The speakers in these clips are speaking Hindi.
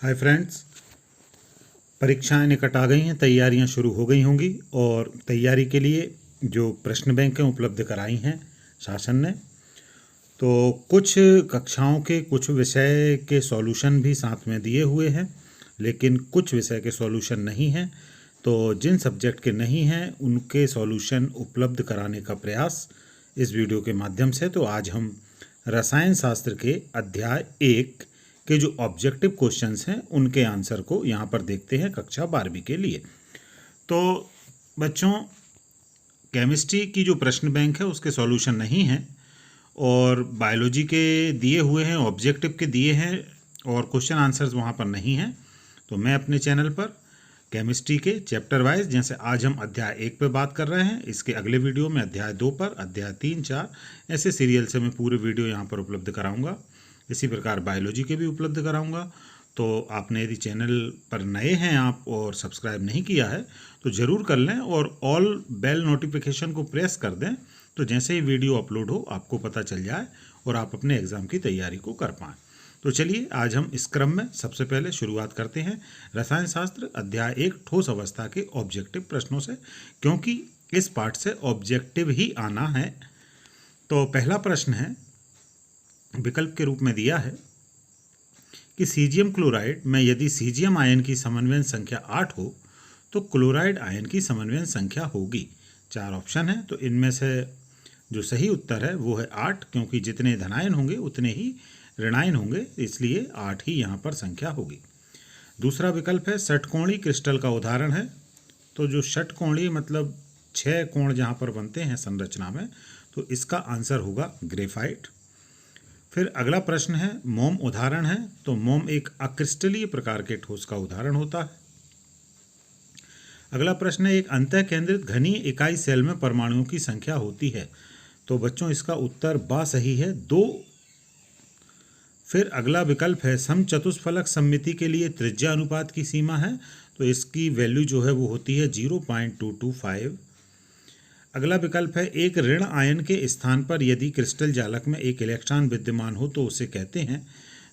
हाय फ्रेंड्स, परीक्षाएं निकट आ गई हैं, तैयारियां शुरू हो गई होंगी और तैयारी के लिए जो प्रश्न बैंक हैं उपलब्ध कराई हैं शासन ने। तो कुछ कक्षाओं के कुछ विषय के सॉल्यूशन भी साथ में दिए हुए हैं, लेकिन कुछ विषय के सॉल्यूशन नहीं हैं। तो जिन सब्जेक्ट के नहीं हैं उनके सॉल्यूशन उपलब्ध कराने का प्रयास इस वीडियो के माध्यम से। तो आज हम रसायन शास्त्र के अध्याय 1 के जो ऑब्जेक्टिव क्वेश्चंस हैं उनके आंसर को यहाँ पर देखते हैं कक्षा 12वीं के लिए। तो बच्चों, केमिस्ट्री की जो प्रश्न बैंक है उसके सॉल्यूशन नहीं हैं और बायोलॉजी के दिए हुए हैं, ऑब्जेक्टिव के दिए हैं और क्वेश्चन आंसर्स वहाँ पर नहीं हैं। तो मैं अपने चैनल पर केमिस्ट्री के चैप्टर वाइज, जैसे आज हम अध्याय 1 पे बात कर रहे हैं, इसके अगले वीडियो में अध्याय 2 पर, अध्याय 3, 4 ऐसे सीरियल से मैं पूरे वीडियो यहाँ पर उपलब्ध कराऊंगा। इसी प्रकार बायोलॉजी के भी उपलब्ध कराऊंगा। तो आपने यदि चैनल पर नए हैं आप और सब्सक्राइब नहीं किया है तो ज़रूर कर लें और ऑल बेल नोटिफिकेशन को प्रेस कर दें, तो जैसे ही वीडियो अपलोड हो आपको पता चल जाए और आप अपने एग्ज़ाम की तैयारी को कर पाएँ। तो चलिए आज हम इस क्रम में सबसे पहले शुरुआत करते हैं रसायन शास्त्र अध्याय 1 ठोस अवस्था के ऑब्जेक्टिव प्रश्नों से, क्योंकि इस पार्ट से ऑब्जेक्टिव ही आना है। तो पहला प्रश्न है, विकल्प के रूप में दिया है कि सीजियम क्लोराइड में यदि सीजियम आयन की समन्वयन संख्या 8 हो तो क्लोराइड आयन की समन्वयन संख्या होगी। 4 ऑप्शन है, तो इनमें से जो सही उत्तर है वो है 8, क्योंकि जितने धनायन होंगे उतने ही ऋणायन होंगे, इसलिए 8 ही यहाँ पर संख्या होगी। दूसरा विकल्प है षटकोणीय क्रिस्टल का उदाहरण है। तो जो षटकोणीय मतलब 6 कोण जहाँ पर बनते हैं संरचना में, तो इसका आंसर होगा ग्रेफाइट। फिर अगला प्रश्न है मोम उदाहरण है। तो मोम एक अक्रिस्टलीय प्रकार के ठोस का उदाहरण होता है। अगला प्रश्न है एक अंतः केंद्रित घनीय इकाई सेल में परमाणुओं की संख्या होती है। तो बच्चों इसका उत्तर बा सही है, 2। फिर अगला विकल्प है समचतुष्फलक सममिति के लिए त्रिज्या अनुपात की सीमा है। तो इसकी वैल्यू जो है वो होती है 0.225। अगला विकल्प है एक ऋण आयन के स्थान पर यदि क्रिस्टल जालक में एक इलेक्ट्रॉन विद्यमान हो तो उसे कहते हैं।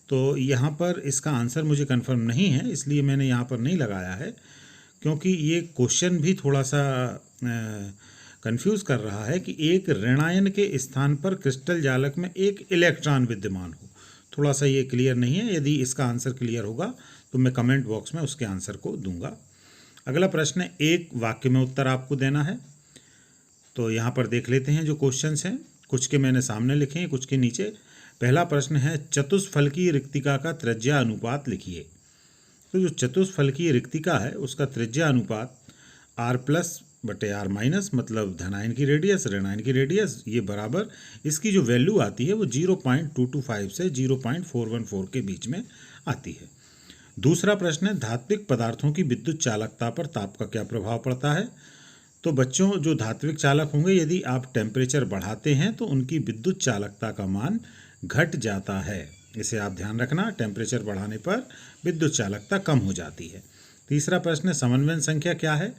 तो यहाँ पर इसका आंसर मुझे कंफर्म नहीं है, इसलिए मैंने यहाँ पर नहीं लगाया है, क्योंकि ये क्वेश्चन भी थोड़ा सा कंफ्यूज कर रहा है कि एक ऋणायन के स्थान पर क्रिस्टल जालक में एक इलेक्ट्रॉन विद्यमान हो। थोड़ा सा ये क्लियर नहीं है। यदि इसका आंसर क्लियर होगा तो मैं कमेंट बॉक्स में उसके आंसर को दूंगा। अगला प्रश्न है एक वाक्य में उत्तर आपको देना है। तो यहाँ पर देख लेते हैं जो क्वेश्चंस हैं, कुछ के मैंने सामने लिखे हैं, कुछ के नीचे। पहला प्रश्न है चतुष्फलकीय रिक्तिका का त्रिज्या अनुपात लिखिए। तो जो चतुष्फलकीय रिक्तिका है उसका त्रिज्या अनुपात r+/r- मतलब धनायन की रेडियस ऋणायन की रेडियस, ये बराबर इसकी जो वैल्यू आती है वो 0.225 से 0.414 के बीच में आती है। दूसरा प्रश्न है धात्विक पदार्थों की विद्युत चालकता पर ताप का क्या प्रभाव पड़ता है। तो बच्चों, जो धात्विक चालक होंगे यदि आप टेम्परेचर बढ़ाते हैं तो उनकी विद्युत चालकता का मान घट जाता है। इसे आप ध्यान रखना, टेम्परेचर बढ़ाने पर विद्युत चालकता कम हो जाती है। तीसरा प्रश्न है समन्वयन संख्या क्या है।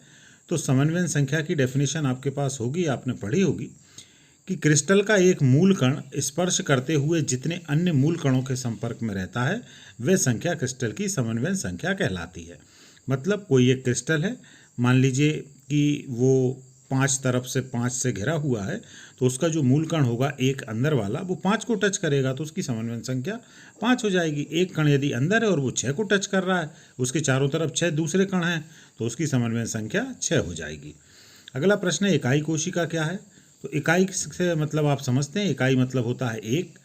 तो समन्वयन संख्या की डेफिनेशन आपके पास होगी, आपने पढ़ी होगी कि क्रिस्टल का एक मूल कण स्पर्श करते हुए जितने अन्य मूल कणों के संपर्क में रहता है वह संख्या क्रिस्टल की समन्वयन संख्या कहलाती है। मतलब कोई एक क्रिस्टल है, मान लीजिए कि वो 5 तरफ से 5 से घिरा हुआ है, तो उसका जो मूल कण होगा एक अंदर वाला वो 5 को टच करेगा तो उसकी समन्वयन संख्या 5 हो जाएगी। एक कण यदि अंदर है और वो 6 को टच कर रहा है, उसके चारों तरफ 6 दूसरे कण हैं, तो उसकी समन्वयन संख्या 6 हो जाएगी। अगला प्रश्न है इकाई कोशिका क्या है। तो इकाई से मतलब आप समझते हैं, इकाई मतलब होता है एक,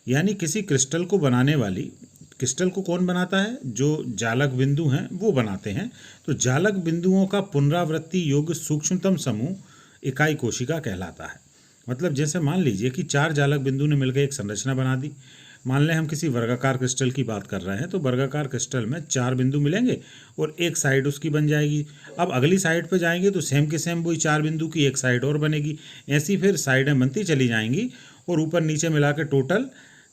यानी किसी क्रिस्टल को बनाने वाली, क्रिस्टल को कौन बनाता है, जो जालक बिंदु हैं वो बनाते हैं। तो जालक बिंदुओं का पुनरावृत्ति योग्य सूक्ष्मतम समूह इकाई कोशिका कहलाता है। मतलब जैसे मान लीजिए कि 4 जालक बिंदु ने मिलकर एक संरचना बना दी। मान लें हम किसी वर्गाकार क्रिस्टल की बात कर रहे हैं, तो वर्गाकार क्रिस्टल में 4 बिंदु मिलेंगे और एक साइड उसकी बन जाएगी। अब अगली साइड पर जाएंगे तो सेम के सेम वही 4 बिंदु की एक साइड और बनेगी। ऐसी फिर साइडें बनती चली जाएंगी और ऊपर नीचे मिला के टोटल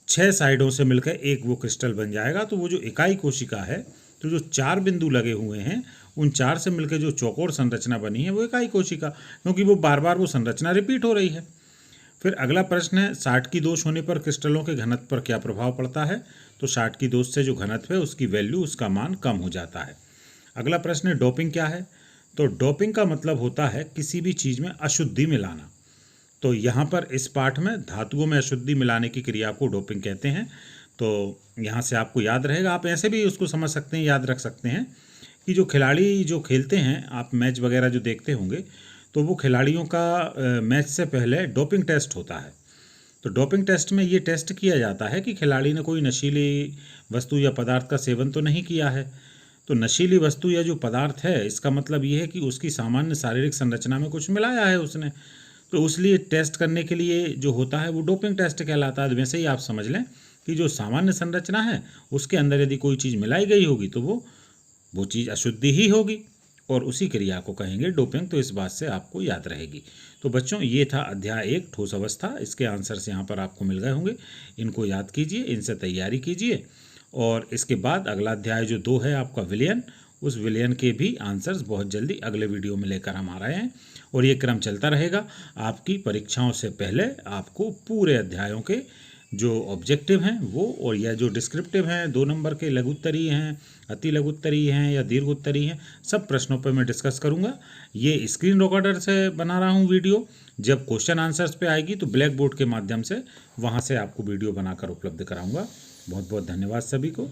6 साइडों से मिलकर एक वो क्रिस्टल बन जाएगा। तो वो जो इकाई कोशिका है, तो जो 4 बिंदु लगे हुए हैं उन 4 से मिलकर जो चौकोर संरचना बनी है वो इकाई कोशिका, क्योंकि वो बार बार वो संरचना रिपीट हो रही है। फिर अगला प्रश्न है 60 की दोष होने पर क्रिस्टलों के घनत्व पर क्या प्रभाव पड़ता है। तो 60 की दोष से जो घनत्व है उसकी वैल्यू, उसका मान कम हो जाता है। अगला प्रश्न है डोपिंग क्या है। तो डोपिंग का मतलब होता है किसी भी चीज़ में अशुद्धि मिलाना। तो यहाँ पर इस पाठ में धातुओं में अशुद्धि मिलाने की क्रिया को डोपिंग कहते हैं। तो यहाँ से आपको याद रहेगा, आप ऐसे भी उसको समझ सकते हैं, याद रख सकते हैं कि जो खिलाड़ी जो खेलते हैं, आप मैच वगैरह जो देखते होंगे, तो वो खिलाड़ियों का मैच से पहले डोपिंग टेस्ट होता है। तो डोपिंग टेस्ट में ये टेस्ट किया जाता है कि खिलाड़ी ने कोई नशीली वस्तु या पदार्थ का सेवन तो नहीं किया है। तो नशीली वस्तु या जो पदार्थ है, इसका मतलब ये है कि उसकी सामान्य शारीरिक संरचना में कुछ मिलाया है उसने। तो उसलिए टेस्ट करने के लिए जो होता है वो डोपिंग टेस्ट कहलाता है। वैसे ही आप समझ लें कि जो सामान्य संरचना है उसके अंदर यदि कोई चीज़ मिलाई गई होगी तो वो चीज़ अशुद्धि ही होगी, और उसी क्रिया को कहेंगे डोपिंग। तो इस बात से आपको याद रहेगी। तो बच्चों, ये था अध्याय 1 ठोस अवस्था। इसके आंसर्स यहाँ पर आपको मिल गए होंगे, इनको याद कीजिए, इनसे तैयारी कीजिए। और इसके बाद अगला अध्याय जो 2 है आपका विलयन, उस विलयन के भी आंसर्स बहुत जल्दी अगले वीडियो में लेकर हम आ रहे हैं। और ये क्रम चलता रहेगा। आपकी परीक्षाओं से पहले आपको पूरे अध्यायों के जो ऑब्जेक्टिव हैं वो, और या जो डिस्क्रिप्टिव हैं, 2 नंबर के लघु उत्तरीय हैं, अति लघु उत्तरीय हैं या दीर्घ उत्तरीय हैं, सब प्रश्नों पर मैं डिस्कस करूंगा। ये स्क्रीन रिकॉर्डर से बना रहा हूं वीडियो। जब क्वेश्चन आंसर्स पे आएगी तो ब्लैक बोर्ड के माध्यम से वहां से आपको वीडियो बनाकर उपलब्ध कराऊंगा। बहुत बहुत धन्यवाद सभी को।